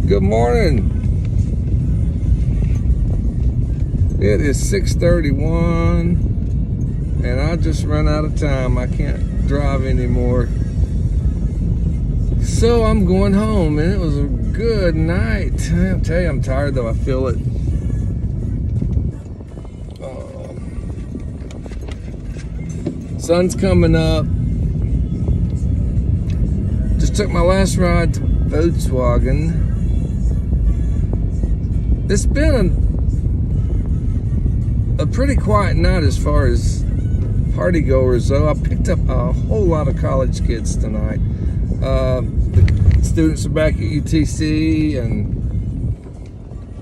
Good morning. It is 6:31 and I just ran out of time. I can't drive anymore. So I'm going home, and it was a good night. I'll tell you, I'm tired though. I feel it. Sun's coming up. Just took my last ride to Volkswagen. It's been a pretty quiet night as far as party goers, though. I picked up a whole lot of college kids tonight. The students are back at UTC, and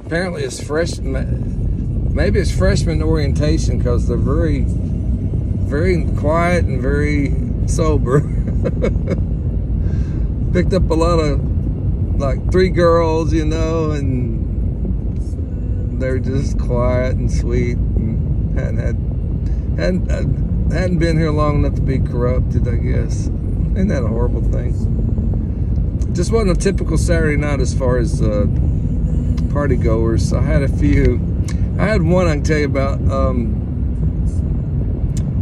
apparently it's maybe it's freshman orientation, because they're very, very quiet and very sober. Picked up a lot of, like, 3 girls, you know, and they're just quiet and sweet, and hadn't been here long enough to be corrupted, I guess. Isn't that a horrible thing? Just wasn't a typical Saturday night as far as party goers. I had a few. I had one I can tell you about.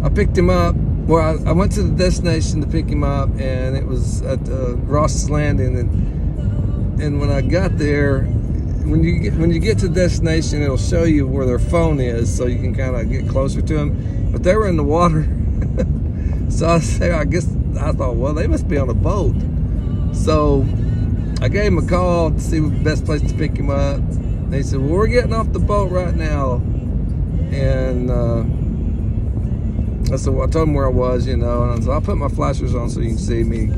I picked him up. Well, I went to the destination to pick him up, and it was at Ross's Landing. And when I got there, when you get to the destination, it'll show you where their phone is, so you can kind of get closer to them. But they were in the water, so I thought, well, they must be on a boat. So I gave him a call to see the best place to pick him up. And he said, well, we're getting off the boat right now. And I said, well, I told him where I was, you know, and I said, I'll put my flashers on so you can see me.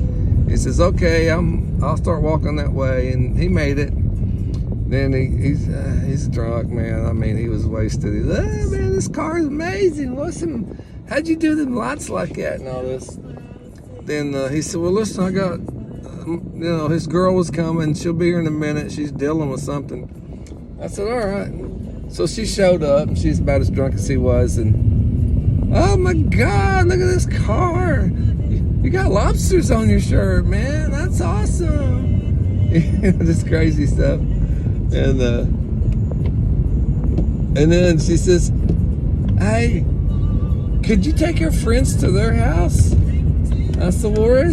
He says, okay, I'll start walking that way. And he made it. Then he's drunk, man. I mean, he was wasted. He's like, oh, man, this car is amazing. How'd you do them lights like that and all this? Then he said, well, listen, I got, his girl was coming. She'll be here in a minute. She's dealing with something. I said, all right. So she showed up, and she's about as drunk as he was. And, oh, my God, look at this car. You got lobsters on your shirt, man. That's awesome. This crazy stuff. And then she says, hey, could you take your friends to their house? I said, well, where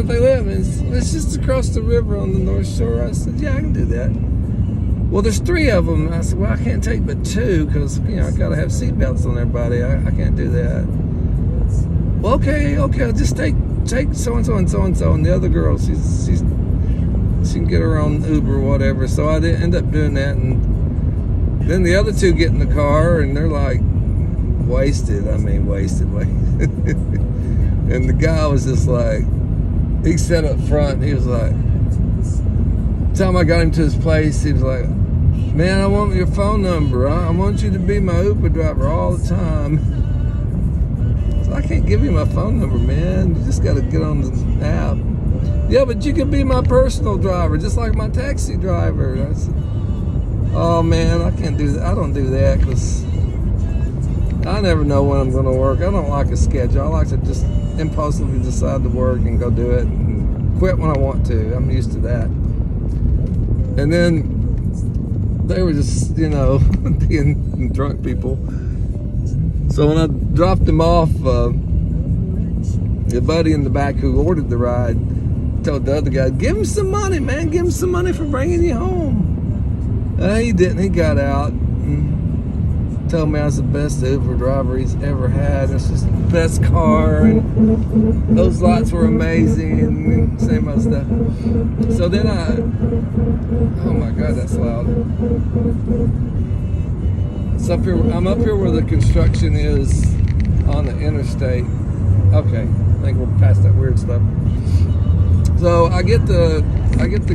they live? It's just across the river on the North Shore. I said, yeah, I can do that. Well, there's 3 of them. I said, well, I can't take but 2, because, I got to have seatbelts on everybody. I can't do that. Well, okay, I'll just take so-and-so and so-and-so, and the other girl, she can get her own Uber or whatever. So I didn't end up doing that. And then the other 2 get in the car, and they're like wasted. I mean, wasted. And the guy was just like, he sat up front. He was like, time I got him to his place, he was like, man, I want your phone number. I want you to be my Uber driver all the time. So I can't give you my phone number, man. You just got to get on the app. Yeah, but you can be my personal driver, just like my taxi driver. I said, oh, man, I can't do that. I don't do that, because I never know when I'm going to work. I don't like a schedule. I like to just impulsively decide to work and go do it and quit when I want to. I'm used to that. And then they were just, being drunk people. So when I dropped them off, the buddy in the back who ordered the ride told the other guy, give him some money, man. Give him some money for bringing you home. He didn't. He got out and told me I was the best Uber driver he's ever had. It's just the best car, and those lights were amazing, and same other stuff. So then oh my God, that's loud. So I'm up here where the construction is on the interstate. Okay, I think we're past that weird stuff. So I get the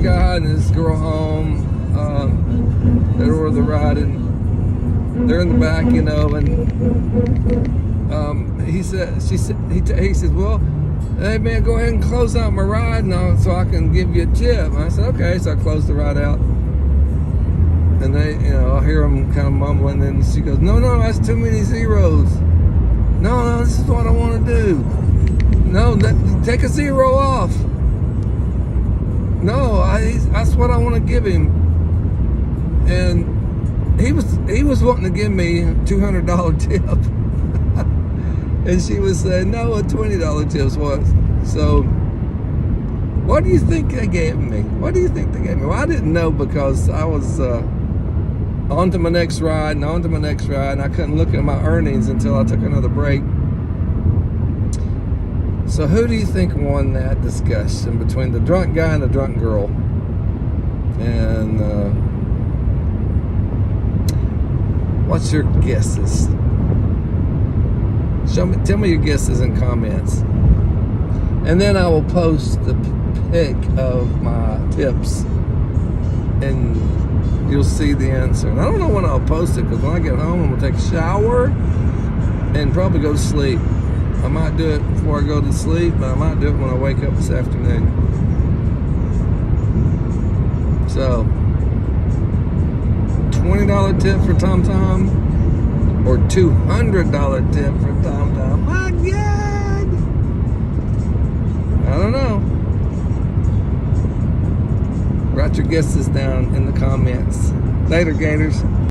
guy and his girl home. They ordered the ride, and they're in the back, and he says, well, hey man, go ahead and close out my ride now so I can give you a tip. And I said, okay. So I closed the ride out, and they, I hear them kind of mumbling, and she goes, no, that's too many zeros. No, this is what I want to do. No, take a zero off. No, that's what I want want to give him, and he was wanting to give me a $200 tip, and she was saying no, a $20 tip was. So what do you think they gave me? What do you think they gave me? Well, I didn't know because I was on to my next ride and on to my next ride, and I couldn't look at my earnings until I took another break. So who do you think won that discussion between the drunk guy and the drunk girl? And what's your guesses? Tell me your guesses in comments. And then I will post the pic of my tips, and you'll see the answer. And I don't know when I'll post it, because when I get home, I'm going to take a shower and probably go to sleep. I might do it before I go to sleep, but I might do it when I wake up this afternoon. So, $20 tip for TomTom or $200 tip for TomTom? My God! I don't know. Write your guesses down in the comments. Later, Gators.